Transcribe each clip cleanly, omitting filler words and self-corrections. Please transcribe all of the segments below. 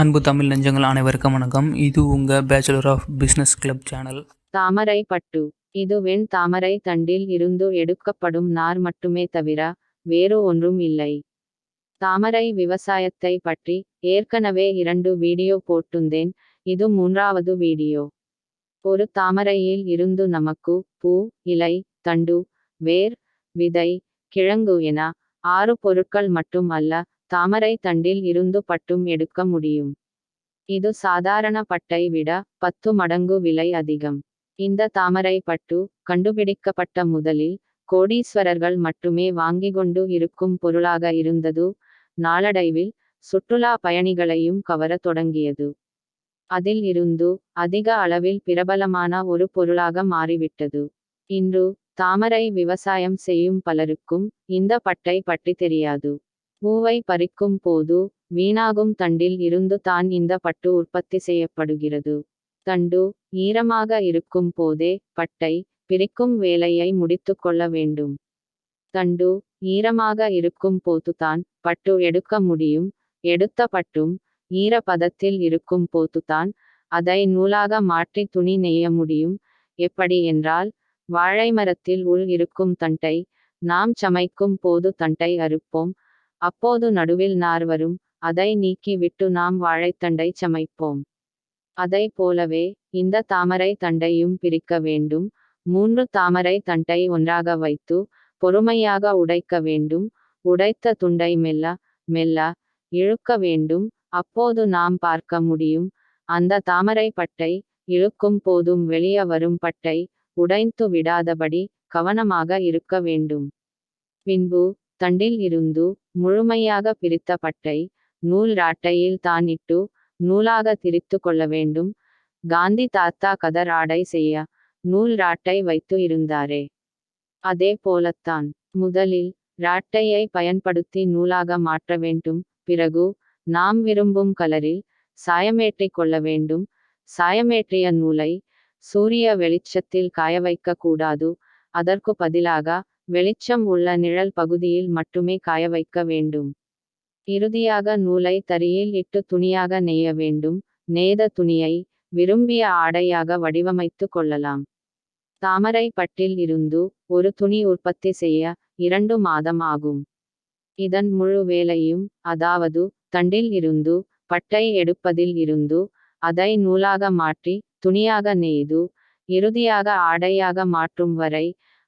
அன்பு தமிழ் நெஞ்சங்கள் அனைவருக்கும் வணக்கம். இது உங்க bachelor of business club channel. தாமரை பட்டு. இது வெண் தாமரை தண்டில் இருந்து எடுக்கப்படும் நார் மட்டுமே தவிர வேறு ஒன்றும் இல்லை. தாமரை விவசாயத்தை பற்றி ஏற்கனவே 2 வீடியோ போட்டுந்தேன். இது 3வது வீடியோ. ஒரு தாமரையில் இருந்து நமக்கு பூ, இலை, தண்டு, வேர், விதை, கிழங்கு என 6 பொருட்கள் மட்டும் அல்ல, தாமரை தண்டில் இருந்து பட்டும் எடுக்க முடியும். இது சாதாரண பட்டை விட 10 மடங்கு விலை அதிகம். இந்த தாமரை பட்டு கண்டுபிடிக்கப்பட்ட முதலில் கோடீஸ்வரர்கள் மட்டுமே வாங்கிக்கொண்டு இருக்கும் பொருளாக இருந்தது. நாளடைவில் சுற்றுலா பயணிகளையும் கவரத் தொடங்கியது. அதில் இருந்து அதிக அளவில் பிரபலமான ஒரு பொருளாக மாறிவிட்டது. இன்று தாமரை விவசாயம் செய்யும் பலருக்கும் இந்த பட்டை பற்றி தெரியாது. பூவை பறிக்கும் போது வீணாகும் தண்டில் இருந்து தான் இந்த பட்டு உற்பத்தி செய்யப்படுகிறது. தண்டு ஈரமாக இருக்கும் போதே பட்டை பிரிக்கும் வேலையை முடித்துக் கொள்ள வேண்டும். தண்டு ஈரமாக இருக்கும் போதுதான் பட்டு எடுக்க முடியும். எடுத்த பட்டும் ஈரப்பதத்தில் இருக்கும் போதுதான் அதை நூலாக மாற்றி துணி நெய்ய முடியும். எப்படி என்றால், வாழை மரத்தில் உள் இருக்கும் தண்டை நாம் சமைக்கும் போது தண்டை அறுப்போம். அப்போது நடுவில் நார் வரும். அதை நீக்கி விட்டு நாம் வாழைத்தண்டை சமைப்போம். அதை போலவே இந்த தாமரை தண்டையும் பிரிக்க வேண்டும். 3 தாமரை தண்டை ஒன்றாக வைத்து பொறுமையாக உடைக்க வேண்டும். உடைத்த துண்டை மெல்ல மெல்ல இழுக்க வேண்டும். அப்போது நாம் பார்க்க முடியும், அந்த தாமரை பட்டை இழுக்கும் போதும் வெளியே வரும் பட்டை உடைந்து விடாதபடி கவனமாக இருக்க வேண்டும். பின்பு தண்டில் இருந்து முழுமையாக பிரித்த பட்டை நூல் ராட்டையில் தான் இட்டு நூலாக திரித்து கொள்ள வேண்டும். காந்தி தாத்தா கதர் ஆடை செய்ய நூல் ராட்டை வைத்து இருந்தாரே, அதே போலத்தான் முதலில் ராட்டையை பயன்படுத்தி நூலாக மாற்ற வேண்டும். பிறகு நாம் விரும்பும் கலரில் சாயமேற்றிக் கொள்ள வேண்டும். சாயமேற்றிய நூலை சூரிய வெளிச்சத்தில் காய வைக்க கூடாது. அதற்கு பதிலாக வெளிச்சம் உள்ள நிழல் பகுதியில் மட்டுமே காய வைக்க வேண்டும். இறுதியாக நூலை தறியில் இட்டு துணியாக நெய்ய வேண்டும். நெய்த துணியை விரும்பிய ஆடையாக வடிவமைத்து கொள்ளலாம். தாமரை பட்டில் இருந்து ஒரு துணி உற்பத்தி செய்ய 2 மாதம் ஆகும். இதன் முழு வேலையும், அதாவது தண்டில் இருந்து பட்டை எடுப்பதில் இருந்து அதை நூலாக மாற்றி துணியாக நெய்து இறுதியாக ஆடையாக மாற்றும் வரை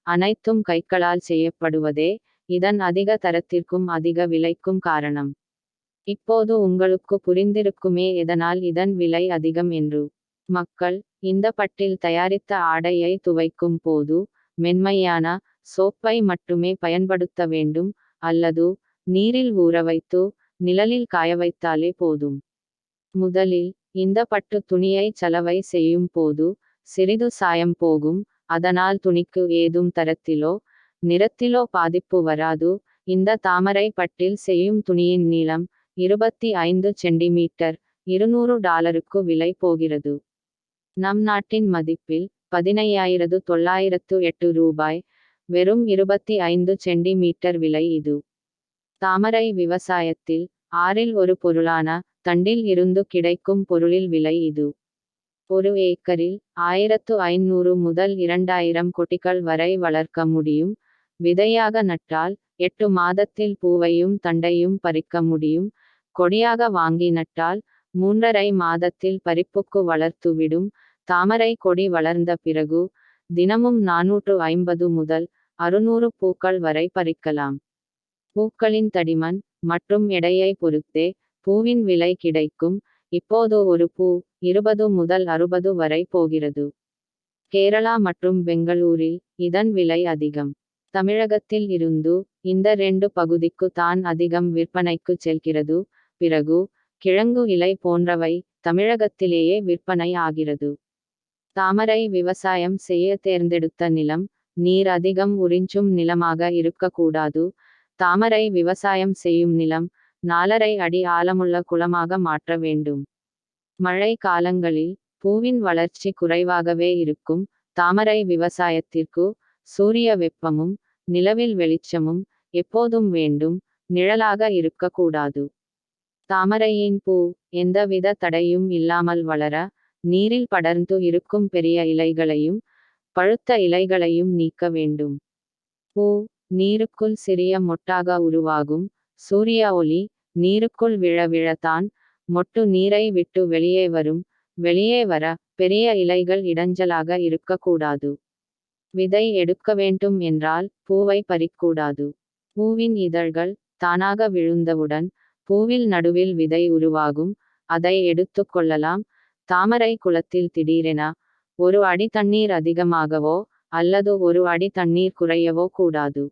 அனைத்தும் கைகளால் செய்யப்படுவதே இதன் அதிக தரத்திற்கும் அதிக விலைக்கும் காரணம். இப்போது உங்களுக்கு புரிந்திருக்குமே எதனால் இதன் விலை அதிகம் என்று. மக்கள் இந்த பட்டில் தயாரித்த ஆடையை துவைக்கும் போது மென்மையான சோப்பை மட்டுமே பயன்படுத்த வேண்டும். அல்லது நீரில் ஊற வைத்து நிழலில் காய வைத்தாலே போதும். முதலில் இந்த பட்டு துணியை சலவை செய்யும் போது சிறிது சாயம் போகும். அதனால் துணிக்கு ஏதும் தரத்திலோ நிறத்திலோ பாதிப்பு வராது. இந்த தாமரை பட்டில் செய்யும் துணியின் நீளம் 25 சென்டிமீட்டர். $200 விலை போகிறது. நம் நாட்டின் மதிப்பில் 15,908 ரூபாய். வெறும் 25 சென்டிமீட்டர் விலை இது. தாமரை விவசாயத்தில் 6இல் ஒரு பொருளான தண்டில் இருந்து கிடைக்கும் பொருளில் விலை இது. ஒரு ஏக்கரில் 1500 முதல் 2000 கொடிகள் வரை வளர்க்க முடியும். விதையாக நட்டால் 8 மாதத்தில் பூவையும் தண்டையும் பறிக்க முடியும். கொடியாக வாங்கி நட்டால் 3½ மாதத்தில் பறிப்புக்கு வளர்த்துவிடும். தாமரை கொடி வளர்ந்த பிறகு தினமும் 450 முதல் 600 பூக்கள் வரை பறிக்கலாம். பூக்களின் தடிமன் மற்றும் எடையை பொறுத்தே பூவின் விலை கிடைக்கும். இப்போது ஒரு பூ 20 முதல் 60 வரை போகிறது. கேரளா மற்றும் பெங்களூரில் இதன் விலை அதிகம். தமிழகத்தில் இருந்து இந்த 2 பகுதிக்கு தான் அதிகம் விற்பனைக்கு செல்கிறது. பிறகு கிழங்கு இலை போன்றவை தமிழகத்திலேயே விற்பனை ஆகிறது. தாமரை விவசாயம் செய்ய தேர்ந்தெடுத்த நிலம் நீர் அதிகம் உறிஞ்சும் நிலமாக இருக்கக்கூடாது. தாமரை விவசாயம் செய்யும் நிலம் 4½ அடி ஆழமுள்ள குளமாக மாற்ற வேண்டும். மழை காலங்களில் பூவின் வளர்ச்சி குறைவாகவே இருக்கும். தாமரை விவசாயத்திற்கு சூரிய வெப்பமும் நிலவில் வெளிச்சமும் எப்போதும் வேண்டும். நிழலாக இருக்கக்கூடாது. தாமரையின் பூ எந்தவித தடையும் இல்லாமல் வளர நீரில் படர்ந்து இருக்கும் பெரிய இலைகளையும் பழுத்த இலைகளையும் நீக்க வேண்டும். பூ நீருக்குள் சிறிய மொட்டாக உருவாகும். சூரிய ஒளி நீருக்குள் விழ விழத்தான் மொட்டு நீரை விட்டு வெளியே வரும். வெளியே வர பெரிய இலைகள் இடைஞ்சலாக இருக்கக்கூடாது. விதை எடுக்க வேண்டும் என்றால் பூவை பறிக்கூடாது. பூவின் இதழ்கள் தானாக விழுந்தவுடன் பூவில் நடுவில் விதை உருவாகும். அதை எடுத்து கொள்ளலாம். தாமரை குளத்தில் திடீரென 1 அடி தண்ணீர் அதிகமாகவோ அல்லது 1 அடி தண்ணீர் குறையவோ கூடாது.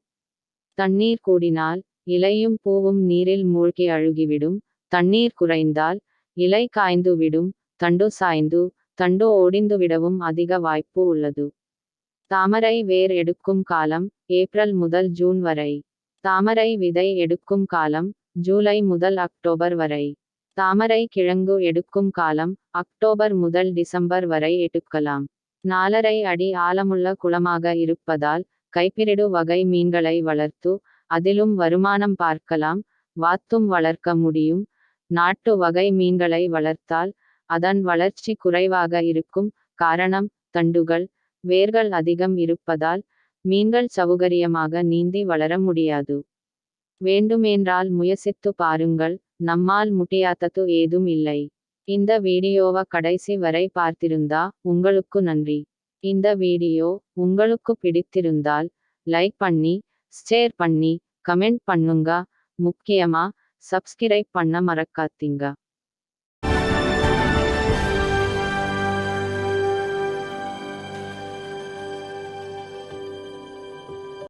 தண்ணீர் கூடினால் இலையும் பூவும் நீரில் மூழ்கி அழுகிவிடும். தண்ணீர் குறைந்தால் இலை காய்ந்து விடும். தண்டு சாய்ந்து தண்டு ஒடிந்துவிடவும் அதிக வாய்ப்பு உள்ளது. தாமரை வேர் எடுக்கும் காலம் ஏப்ரல் முதல் ஜூன் வரை. தாமரை விதை எடுக்கும் காலம் ஜூலை முதல் அக்டோபர் வரை. தாமரை கிழங்கு எடுக்கும் காலம் அக்டோபர் முதல் டிசம்பர் வரை எடுக்கலாம். 4½ அடி ஆழமுள்ள குளமாக இருப்பதால் கைப்பிரிடு வகை மீன்களை வளர்த்து அதிலும் வருமானம் பார்க்கலாம். வாத்தும் வளர்க்க முடியும். நாட்டு வகை மீன்களை வளர்த்தால் அதன் வளர்ச்சி குறைவாக இருக்கும். காரணம் தண்டுகள் வேர்கள் அதிகம் இருப்பதால் மீன்கள் சௌகரியமாக நீந்தி வளர முடியாது. வேண்டுமென்றால் முயற்சித்து பாருங்கள். நம்மால் முடியாதது ஏதும் இல்லை. இந்த வீடியோவை கடைசி வரை பார்த்திருந்தா உங்களுக்கு நன்றி. இந்த வீடியோ உங்களுக்கு பிடித்திருந்தால் லைக் பண்ணி ஷேர் பண்ணி கமெண்ட் பண்ணுங்க. முக்கியமா சப்ஸ்கிரைப் பண்ண மறக்காதீங்க.